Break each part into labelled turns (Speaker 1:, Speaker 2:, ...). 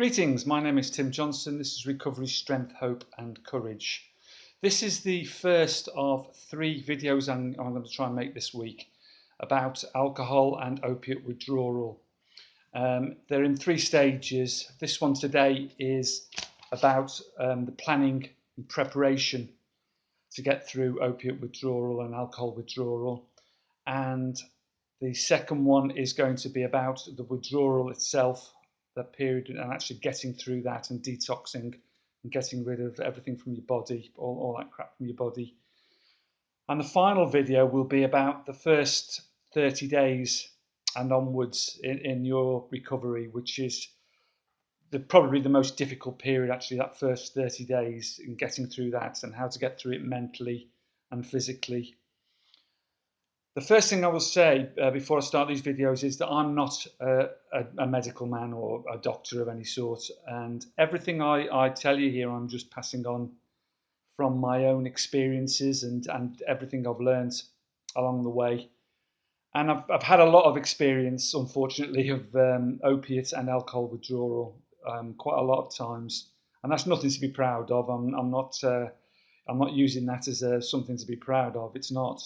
Speaker 1: Greetings, my name is Tim Johnson. This is Recovery, Strength, Hope and Courage. This is the first of 3 videos I'm going to try and make this week about alcohol and opiate withdrawal. They're in 3 stages. This one today is about the planning and preparation to get through opiate withdrawal and alcohol withdrawal. And the second one is going to be about the withdrawal itself, that period, and actually getting through that and detoxing and getting rid of everything from your body, all that crap from your body. And the final video will be about the first 30 days and onwards in your recovery, which is probably the most difficult period, actually, that first 30 days, in getting through that and how to get through it mentally and physically. The first thing I will say before I start these videos is that I'm not a medical man or a doctor of any sort, and everything I tell you here I'm just passing on from my own experiences and everything I've learned along the way. And I've had a lot of experience, unfortunately, of opiate and alcohol withdrawal quite a lot of times, and that's nothing to be proud of. I'm not using that as something to be proud of. It's not.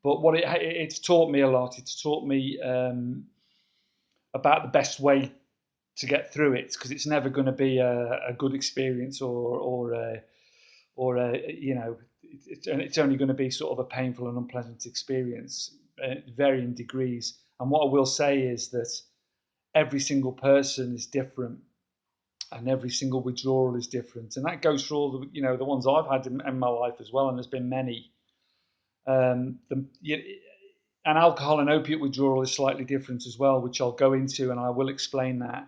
Speaker 1: But what it's taught me a lot. It's taught me about the best way to get through it, because it's never going to be a good experience or you know, it's only going to be sort of a painful and unpleasant experience, varying degrees. And what I will say is that every single person is different, and every single withdrawal is different, and that goes for all the ones I've had in my life as well, and there's been many. And alcohol and opiate withdrawal is slightly different as well, which I'll go into and I will explain that.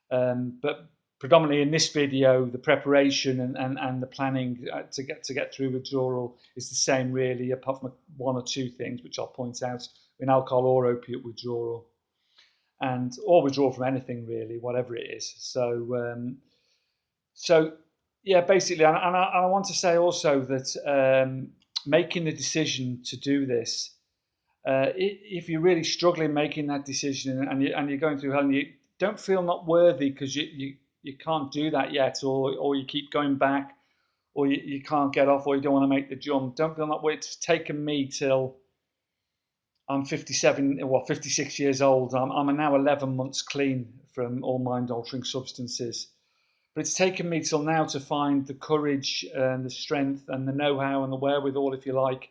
Speaker 1: But predominantly in this video, the preparation and the planning to get through withdrawal is the same, really, apart from 1 or 2 things which I'll point out in alcohol or opiate withdrawal, or withdrawal from anything, really, whatever it is. So yeah, basically, and I want to say also that making the decision to do this, if you're really struggling making that decision and you're going through hell and you don't feel not worthy because you can't do that yet, or you keep going back, or you can't get off, or you don't want to make the jump, don't feel that way. It's taken me till I'm 56 years old. I'm now 11 months clean from all mind-altering substances. But it's taken me till now to find the courage and the strength and the know-how and the wherewithal, if you like,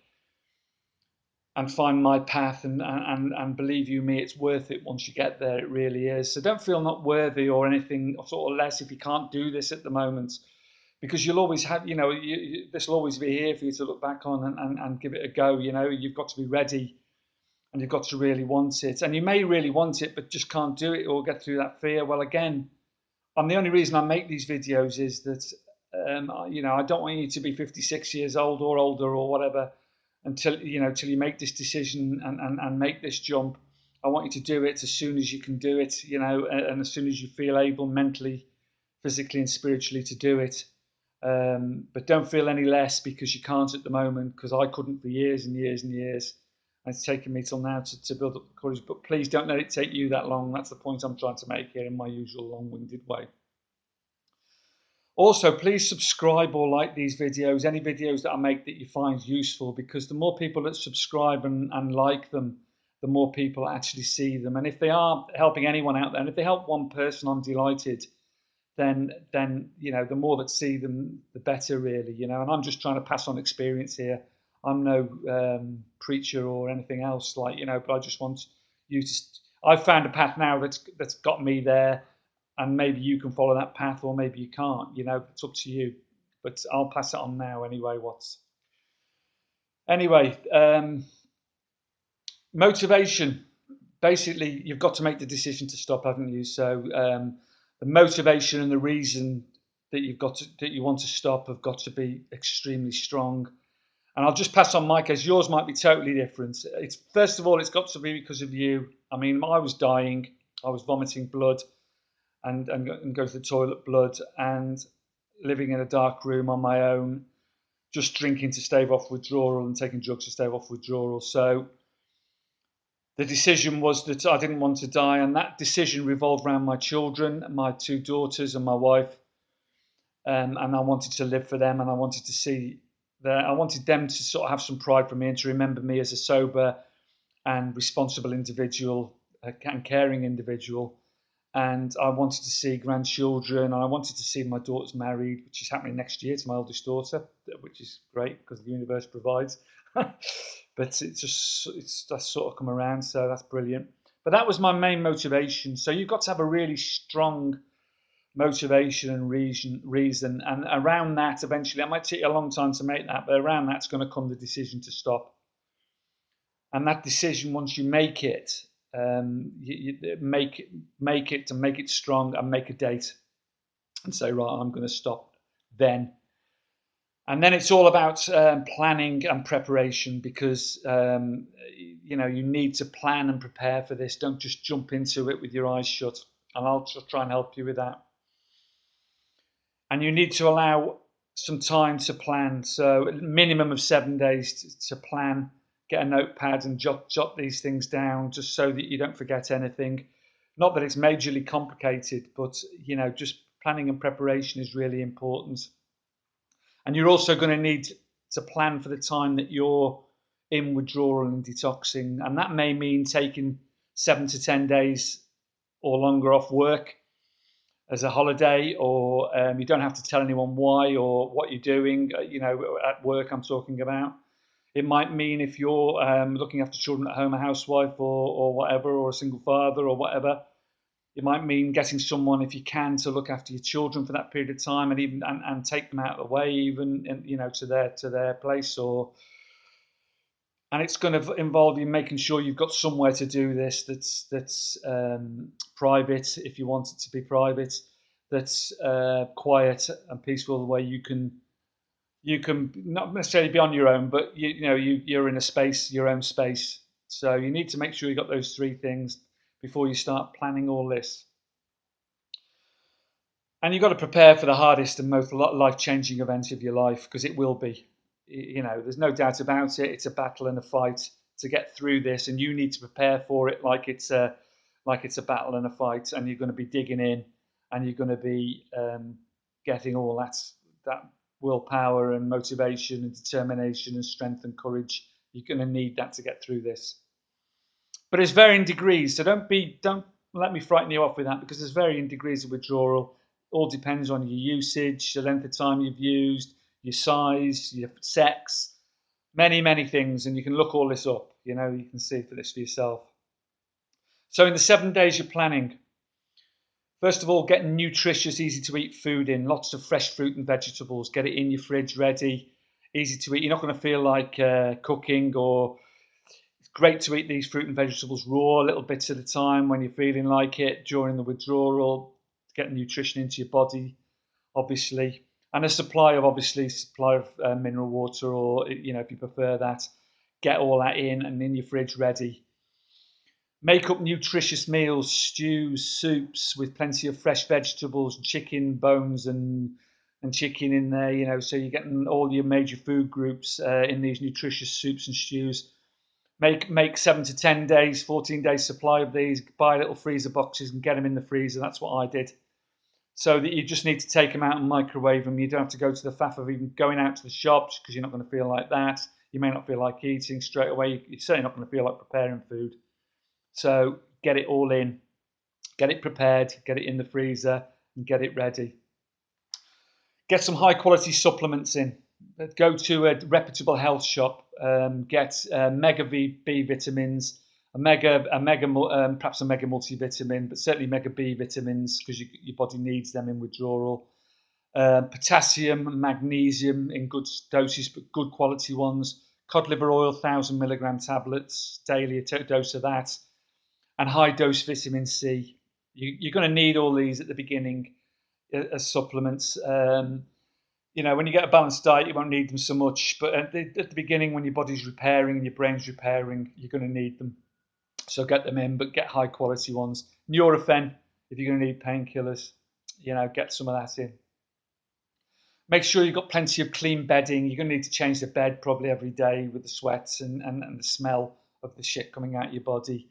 Speaker 1: and find my path. And believe you me, it's worth it once you get there. It really is. So don't feel not worthy or anything sort of less if you can't do this at the moment, because you'll always have, this will always be here for you to look back on and give it a go. You've got to be ready, and you've got to really want it. And you may really want it, but just can't do it or get through that fear. Well, again, and the only reason I make these videos is that, I don't want you to be 56 years old or older or whatever until you make this decision and make this jump. I want you to do it as soon as you can do it, and as soon as you feel able mentally, physically and spiritually to do it. But don't feel any less because you can't at the moment, because I couldn't for years and years and years. And it's taken me till now to build up the courage. But please don't let it take you that long. That's the point I'm trying to make here in my usual long-winded way. Also, please subscribe or like these videos, any videos that I make that you find useful, because the more people that subscribe and like them, the more people actually see them. And if they are helping anyone out there, and if they help one person, I'm delighted. Then the more that see them, the better, really. And I'm just trying to pass on experience here. I'm no preacher or anything else, but I just want you to. I've found a path now that's got me there, and maybe you can follow that path, or maybe you can't. It's up to you. But I'll pass it on now anyway. Motivation. Basically, you've got to make the decision to stop, haven't you? So the motivation and the reason that you want to stop have got to be extremely strong. And I'll just pass on my case. Yours might be totally different. First of all, it's got to be because of you. I mean, I was dying. I was vomiting blood and go to the toilet blood, and living in a dark room on my own, just drinking to stave off withdrawal and taking drugs to stave off withdrawal. So The decision was that I didn't want to die, and that decision revolved around my children, my 2 daughters and my wife. And I wanted to live for them, and I wanted to see I wanted them to sort of have some pride for me and to remember me as a sober and responsible individual, and caring individual. And I wanted to see grandchildren, and I wanted to see my daughters married, which is happening next year to my oldest daughter, which is great because the universe provides. But that's sort of come around, so that's brilliant. But that was my main motivation. So you've got to have a really strong motivation and reason, and around that, eventually, it might take you a long time to make that, but around that's going to come the decision to stop. And that decision, once you make it, you make it strong, and make a date and say, right, I'm going to stop then. And then it's all about planning and preparation, because you need to plan and prepare for this. Don't just jump into it with your eyes shut. And I'll try and help you with that. And you need to allow some time to plan. So a minimum of 7 days to plan. Get a notepad and jot these things down, just so that you don't forget anything. Not that it's majorly complicated, but just planning and preparation is really important. And you're also going to need to plan for the time that you're in withdrawal and detoxing. And that may mean taking 7 to 10 days or longer off work as a holiday, or you don't have to tell anyone why or what you're doing, at work I'm talking about. It might mean, if you're looking after children at home, a housewife or whatever, or a single father or whatever, it might mean getting someone, if you can, to look after your children for that period of time, and even and take them out of the way, even to their place. And it's going to involve you making sure you've got somewhere to do this that's private, if you want it to be private, that's quiet and peaceful, where you can not necessarily be on your own, but you're in a space, your own space. So you need to make sure you've got those 3 things before you start planning all this. And you've got to prepare for the hardest and most life-changing event of your life, because it will be. There's no doubt about it. It's a battle and a fight to get through this, and you need to prepare for it like it's a battle and a fight. And you're going to be digging in, and you're going to be getting all that willpower and motivation and determination and strength and courage. You're going to need that to get through this. But it's varying degrees, so don't let me frighten you off with that, because there's varying degrees of withdrawal. All depends on your usage, the length of time you've used, your size, your sex, many things, and you can look all this up. You can see for this for yourself. So in the 7 days you're planning, first of all, get nutritious, easy to eat food in. Lots of fresh fruit and vegetables. Get it in your fridge, ready, easy to eat. You're not going to feel like cooking, or it's great to eat these fruit and vegetables raw, little bits at a time when you're feeling like it during the withdrawal. Get nutrition into your body, obviously, and a supply of mineral water, or if you prefer that, get all that in and in your fridge ready. Make up nutritious meals, stews, soups with plenty of fresh vegetables, chicken bones and chicken in there, so you're getting all your major food groups in these nutritious soups and stews. Make 7 to 10 days, 14 days supply of these. Buy little freezer boxes and get them in the freezer. That's what I did. So that you just need to take them out and microwave them. You don't have to go to the faff of even going out to the shops, because you're not going to feel like that. You may not feel like eating straight away. You're certainly not going to feel like preparing food. So get it all in, get it prepared, get it in the freezer, and get it ready. Get some high quality supplements in. Go to a reputable health shop. Get Mega B vitamins, perhaps a Mega multivitamin, but certainly Mega B vitamins, because your body needs them in withdrawal. Potassium, magnesium in good doses, but good quality ones. Cod liver oil, 1,000 milligram tablets daily, a dose of that, and high dose vitamin C. You're going to need all these at the beginning as supplements. When you get a balanced diet, you won't need them so much. But at the beginning, when your body's repairing and your brain's repairing, you're going to need them. So get them in, but get high quality ones. Nurofen, if you're going to need painkillers, get some of that in. Make sure you've got plenty of clean bedding. You're going to need to change the bed probably every day with the sweats and the smell of the shit coming out of your body.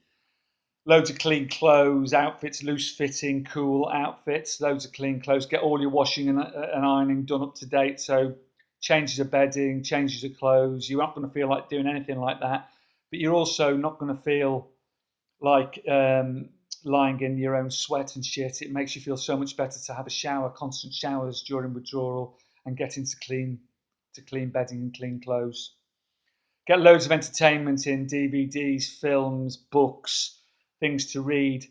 Speaker 1: Loads of clean clothes, outfits, loose fitting, cool outfits, loads of clean clothes. Get all your washing and ironing done up to date. So changes of bedding, changes of clothes. You're not going to feel like doing anything like that, but you're also not going to feel like lying in your own sweat and shit. It makes you feel so much better to have a shower, constant showers during withdrawal, and get into clean bedding and clean clothes. Get loads of entertainment in, DVDs, films, books, things to read.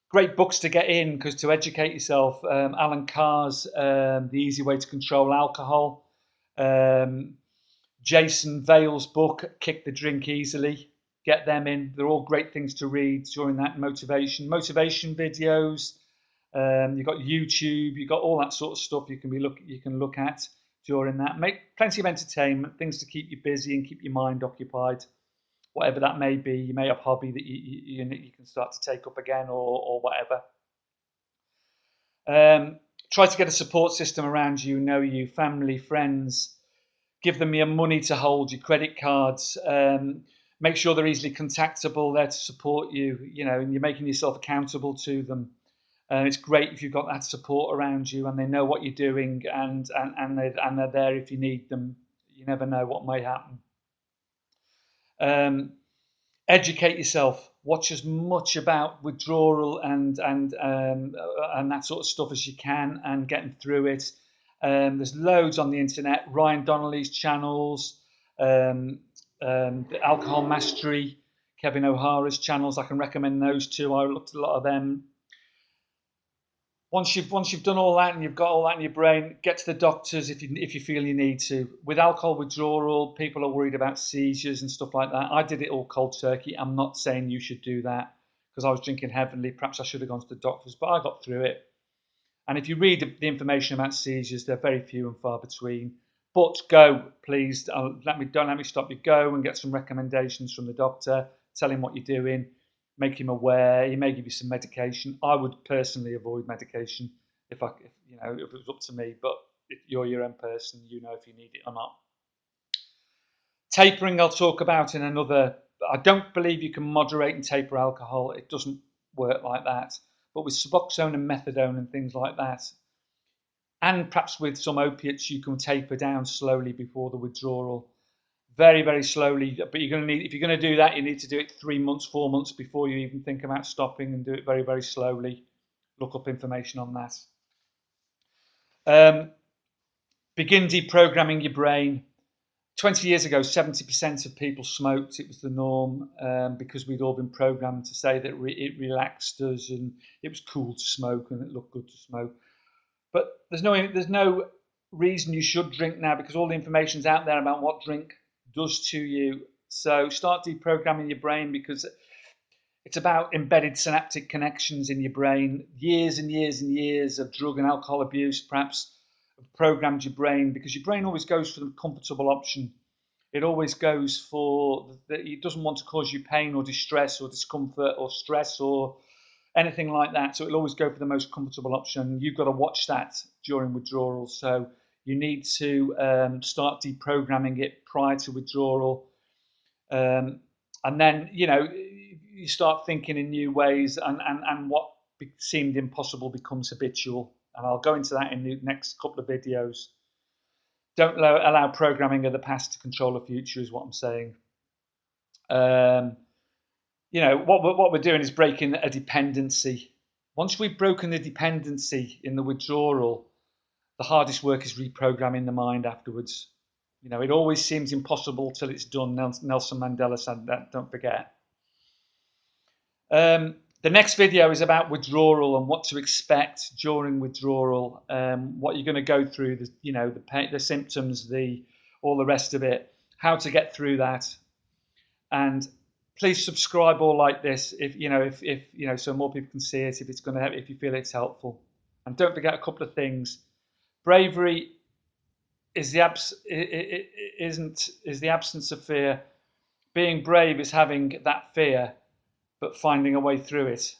Speaker 1: Great books to get in, because to educate yourself, Alan Carr's The Easy Way to Control Alcohol, Jason Vale's book, Kick the Drink Easily. Get them in. They're all great things to read during that motivation videos. You've got YouTube, you've got all that sort of stuff you can look at during that. Make plenty of entertainment, things to keep you busy and keep your mind occupied, whatever that may be. You may have a hobby that you can start to take up again, or whatever. Try to get a support system around you, know you, family, friends. Give them your money to hold, your credit cards. Make sure they're easily contactable, there to support you, and you're making yourself accountable to them. It's great if you've got that support around you and they know what you're doing, and they're there if you need them. You never know what may happen. Educate yourself. Watch as much about withdrawal and that sort of stuff as you can, and getting through it. There's loads on the internet. Ryan Donnelly's channels, the Alcohol Mastery, Kevin O'Hara's channels. I can recommend those two. I looked at a lot of them. Once you've done all that and you've got all that in your brain, get to the doctors if you feel you need to. With alcohol withdrawal, people are worried about seizures and stuff like that. I did it all cold turkey. I'm not saying you should do that, because I was drinking heavily. Perhaps I should have gone to the doctors, but I got through it. And if you read the information about seizures, they're very few and far between. But go, please. Don't let me stop you. Go and get some recommendations from the doctor. Tell him what you're doing. Make him aware. He may give you some medication. I would personally avoid medication if it was up to me. But if you're your own person, you know if you need it or not. Tapering, I'll talk about in another. I don't believe you can moderate and taper alcohol. It doesn't work like that. But with Suboxone and Methadone and things like that, and perhaps with some opiates, you can taper down slowly before the withdrawal. Very, very slowly. But if you're going to do that, you need to do it 3 months, 4 months before you even think about stopping, and do it very, very slowly. Look up information on that. Begin deprogramming your brain. 20 years ago, 70% of people smoked. It was the norm, because we'd all been programmed to say that it relaxed us and it was cool to smoke and it looked good to smoke. But there's no reason you should drink now, because all the information's out there about what drink does to you. So start deprogramming your brain, because it's about embedded synaptic connections in your brain. Years and years and years of drug and alcohol abuse perhaps have programmed your brain, because your brain always goes for the comfortable option. It always goes for it doesn't want to cause you pain or distress or discomfort or stress or anything like that. So it'll always go for the most comfortable option. You've got to watch that during withdrawal. So you need to start deprogramming it prior to withdrawal. And then, you start thinking in new ways, and what seemed impossible becomes habitual. And I'll go into that in the next couple of videos. Don't allow programming of the past to control the future, is what I'm saying. What we're doing is breaking a dependency. Once we've broken the dependency in the withdrawal, the hardest work is reprogramming the mind afterwards. It always seems impossible till it's done. Nelson Mandela said that, don't forget. The next video is about withdrawal and what to expect during withdrawal, what you're going to go through, the pain, the symptoms, all the rest of it, how to get through that. And please subscribe or like this if so more people can see it, if it's going to help, if you feel it's helpful. And don't forget a couple of things. Bravery is the absence of fear. Being brave is having that fear, but finding a way through it.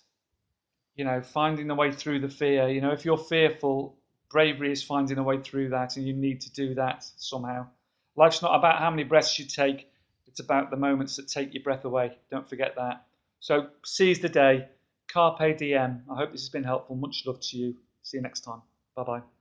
Speaker 1: Finding a way through the fear. If you're fearful, bravery is finding a way through that, and you need to do that somehow. Life's not about how many breaths you take. It's about the moments that take your breath away. Don't forget that. So seize the day. Carpe diem. I hope this has been helpful. Much love to you. See you next time. Bye bye.